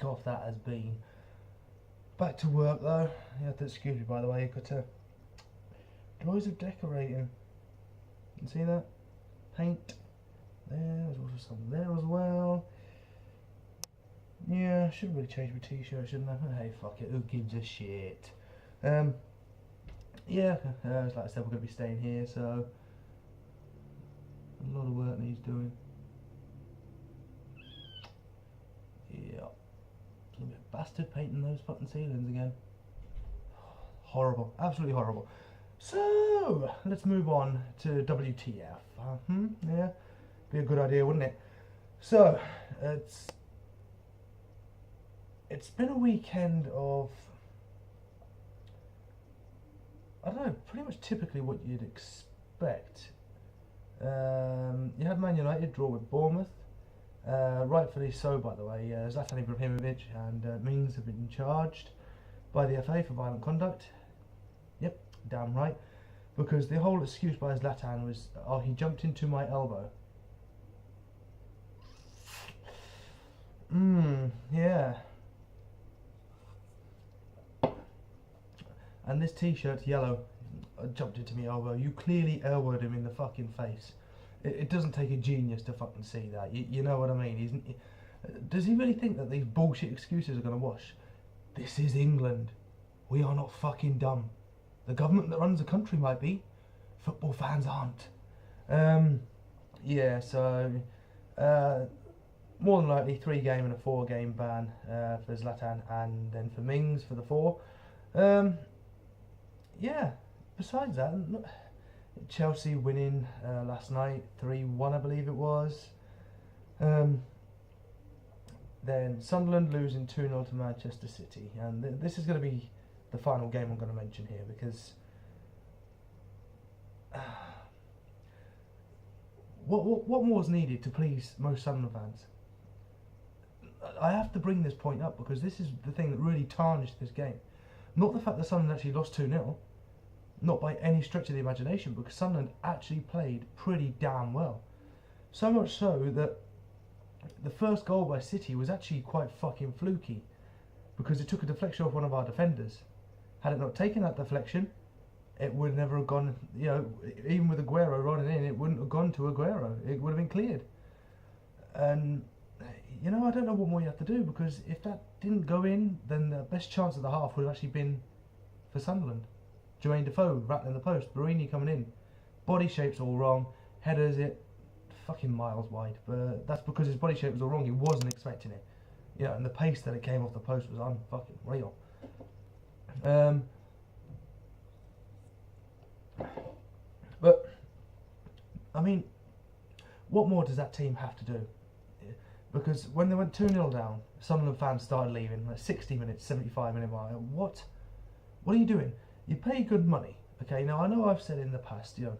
off that has been. Back to work though. You have to excuse me, by the way. You've got to joys of decorating. You can see that paint. There's also some there as well. Yeah, I should really change my t-shirt, shouldn't I? Hey, fuck it. Who gives a shit? Yeah, like I said, we're going to be staying here, so a lot of work needs doing. Yeah. Some bastard painting those fucking ceilings again. Horrible. Absolutely horrible. So, let's move on to WTF. Yeah, be a good idea, wouldn't it? So, it's been a weekend of, I don't know, pretty much typically what you'd expect. You had Man United draw with Bournemouth, rightfully so, by the way. Zlatan Ibrahimovic and Mings have been charged by the FA for violent conduct. Yep, damn right. Because the whole excuse by Zlatan was, oh, he jumped into my elbow. Yeah. And this t-shirt's yellow. Jumped into my elbow. You clearly elbowed him in the fucking face. It doesn't take a genius to fucking see that. You know what I mean? Does he really think that these bullshit excuses are going to wash? This is England. We are not fucking dumb. The government that runs the country might be. Football fans aren't. Yeah, so more than likely 3-game and a 4-game ban for Zlatan, and then for Mings for the 4. Yeah, besides that, Chelsea winning last night, 3-1 I believe it was. Then Sunderland losing 2-0 to Manchester City, and this is going to be the final game I'm going to mention here, because what more is needed to please most Sunderland fans? I have to bring this point up because this is the thing that really tarnished this game. Not the fact that Sunderland actually lost 2-0, not by any stretch of the imagination, because Sunderland actually played pretty damn well. So much so that the first goal by City was actually quite fucking fluky, because it took a deflection off one of our defenders. Had it not taken that deflection, it would never have gone, you know, even with Aguero running in, it wouldn't have gone to Aguero. It would have been cleared. And, you know, I don't know what more you have to do, because if that didn't go in, then the best chance of the half would have actually been for Sunderland. Jermaine Defoe rattling the post, Barini coming in. Body shape's all wrong, headers it fucking miles wide, but that's because his body shape was all wrong. He wasn't expecting it. You know, and the pace that it came off the post was unfucking real. But I mean, what more does that team have to do? Because when they went 2-0 down, Sunderland fans started leaving, like 60 minutes, 75-minute mark. What are you doing? You pay good money, okay? Now, I know I've said in the past, you know,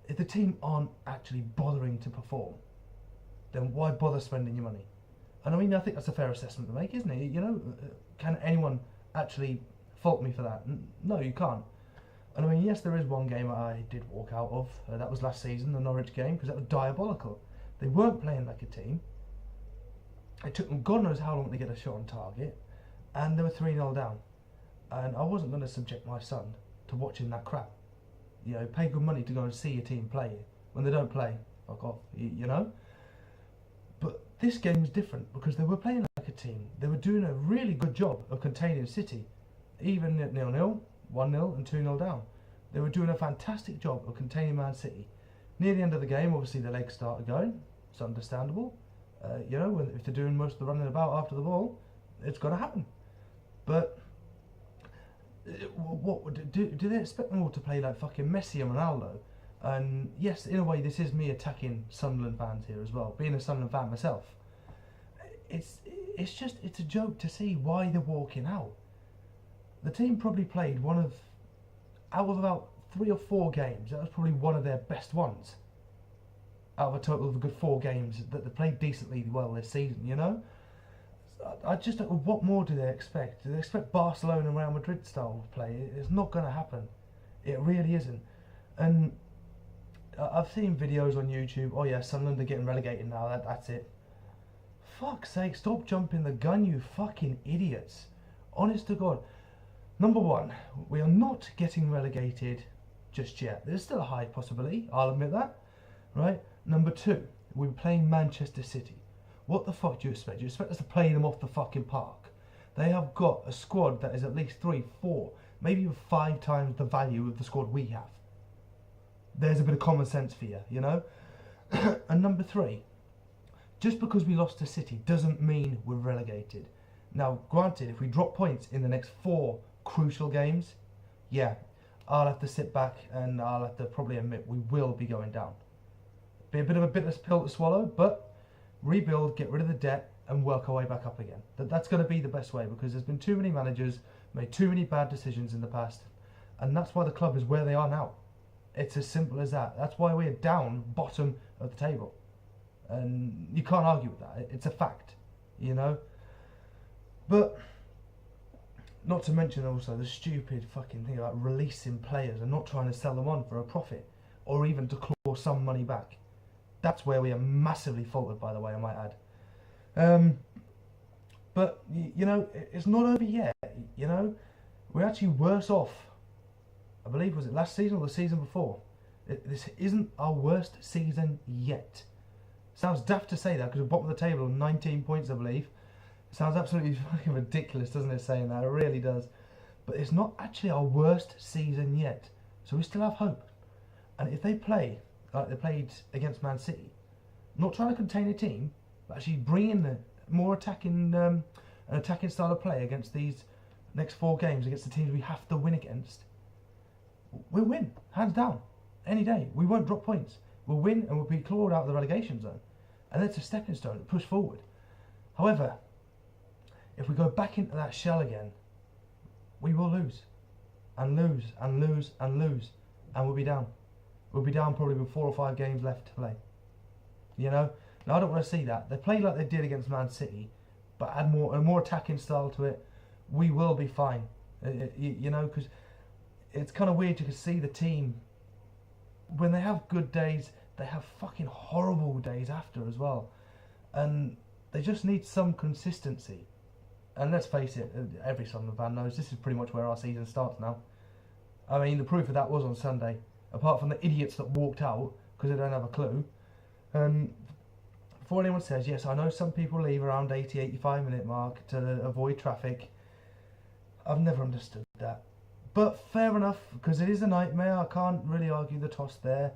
if the team aren't actually bothering to perform, then why bother spending your money? And I mean, I think that's a fair assessment to make, isn't it? You know, can anyone actually fault me for that? No, you can't. And I mean, yes, there is one game I did walk out of. That was last season, the Norwich game, because that was diabolical. They weren't playing like a team. It took them God knows how long to get a shot on target, and they were 3-0 down. And I wasn't going to subject my son to watching that crap. You know, pay good money to go and see your team play. When they don't play, fuck off, you know? But this game was different because they were playing like a team. They were doing a really good job of containing City, even at 0-0, 1-0 and 2-0 down. They were doing a fantastic job of containing Man City. Near the end of the game, obviously the legs started going. It's understandable. You know, if they're doing most of the running about after the ball, it's got to happen. But what do they expect them all to play like fucking Messi and Ronaldo? And yes, in a way, this is me attacking Sunderland fans here as well. Being a Sunderland fan myself, it's a joke to see why they're walking out. The team probably played out of about 3 or 4 games, that was probably one of their best ones. Out of a total of a good 4 games that they played decently well this season, you know? I just don't know, what more do they expect? Do they expect Barcelona and Real Madrid style play? It's not going to happen. It really isn't. And I've seen videos on YouTube, oh yeah, Sunderland are getting relegated now, that's it. fuck's sake, stop jumping the gun, you fucking idiots. Honest to God. Number one, we are not getting relegated just yet. There's still a high possibility, I'll admit that. Right? Number two, we're playing Manchester City. What the fuck do you expect? Do you expect us to play them off the fucking park? They have got a squad that is at least 3, 4, maybe even 5 times the value of the squad we have. There's a bit of common sense for you, you know? And number three, just because we lost to City doesn't mean we're relegated. Now, granted, if we drop points in the next 4 crucial games, yeah, I'll have to sit back and I'll have to probably admit we will be going down. Be a bit of a bitter pill to swallow, but rebuild, get rid of the debt, and work our way back up again. That's going to be the best way, because there's been too many managers, made too many bad decisions in the past, and that's why the club is where they are now. It's as simple as that. That's why we're down bottom of the table, and you can't argue with that. It's a fact, you know. But not to mention also the stupid fucking thing about releasing players and not trying to sell them on for a profit, or even to claw some money back. That's where we are massively faulted, by the way, I might add. But you know, it's not over yet. You know, we're actually worse off. I believe, was it last season or the season before? This isn't our worst season yet. Sounds daft to say that, because we're bottom of the table on 19 points, I believe. It sounds absolutely fucking ridiculous, doesn't it, saying that? It really does. But it's not actually our worst season yet. So we still have hope. And if they play like they played against Man City, not trying to contain a team, but actually bring in the more attacking, an attacking style of play against these next 4 games against the teams we have to win against, we'll win, hands down, any day. We won't drop points. We'll win and we'll be clawed out of the relegation zone. And that's a stepping stone to push forward. However, if we go back into that shell again, we will lose. And lose, and lose, and lose. And we'll be down. We'll be down probably with 4 or 5 games left to play. You know? Now I don't want to see that. They played like they did against Man City, but add a more attacking style to it. We will be fine. You know, because it's kind of weird. You can see the team, when they have good days, they have fucking horrible days after as well. And they just need some consistency. And let's face it, every Sunderland fan knows this is pretty much where our season starts now. I mean, the proof of that was on Sunday. Apart from the idiots that walked out because they don't have a clue. Before anyone says, yes, I know some people leave around 80-85 minute mark to avoid traffic. I've never understood that. But fair enough, because it is a nightmare. I can't really argue the toss there.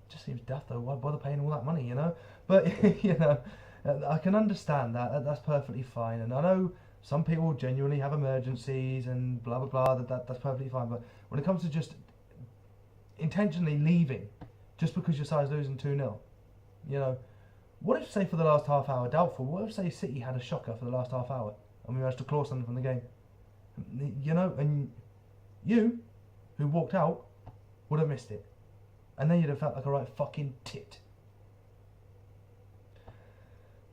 Just seems daft though. Why bother paying all that money, you know? But, you know, I can understand that. That's perfectly fine. And I know some people genuinely have emergencies and blah, blah, blah. That's perfectly fine. But when it comes to just intentionally leaving just because your side's losing 2-0, you know, what if, say, for the last half hour, doubtful, what if, say, City had a shocker for the last half hour and we managed to claw something from the game? You know, and you, who walked out, would have missed it. And then you'd have felt like a right fucking tit.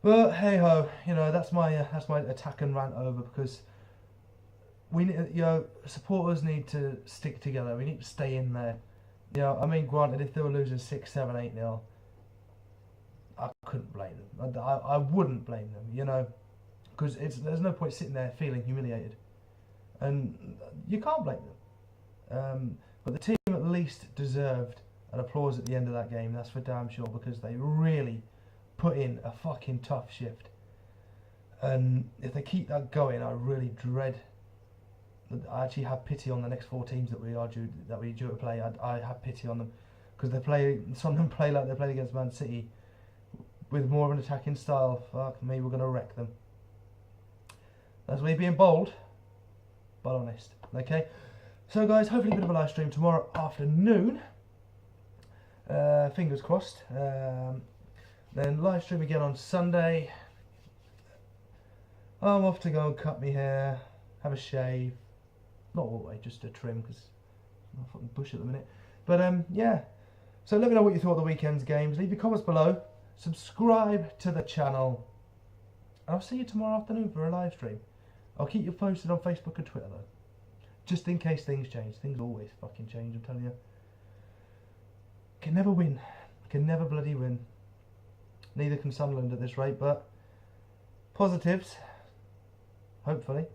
But hey ho, you know, that's my attack and rant over, because we, you know, supporters need to stick together. We need to stay in there. You know, I mean, granted, if they were losing 6, 7, 8-0, I couldn't blame them. I wouldn't blame them, you know, because there's no point sitting there feeling humiliated, and you can't blame them. But the team at least deserved an applause at the end of that game. That's for damn sure, because they really put in a fucking tough shift. And if they keep that going, I really dread. I actually have pity on the next 4 teams that we're due to play. I have pity on them, because some of them play like they played against Man City, with more of an attacking style. Fuck me, we're going to wreck them. That's me being bold, but honest. Okay, so guys, hopefully a bit of a live stream tomorrow afternoon. Fingers crossed. Then live stream again on Sunday. I'm off to go and cut my hair, have a shave. Not all the way, just a trim, because I'm a fucking bush at the minute. But yeah. So let me know what you thought of the weekend's games. Leave your comments below. Subscribe to the channel. And I'll see you tomorrow afternoon for a live stream. I'll keep you posted on Facebook and Twitter though, just in case things change. Things always fucking change, I'm telling you. Can never win. Can never bloody win. Neither can Sunderland at this rate, but positives, hopefully.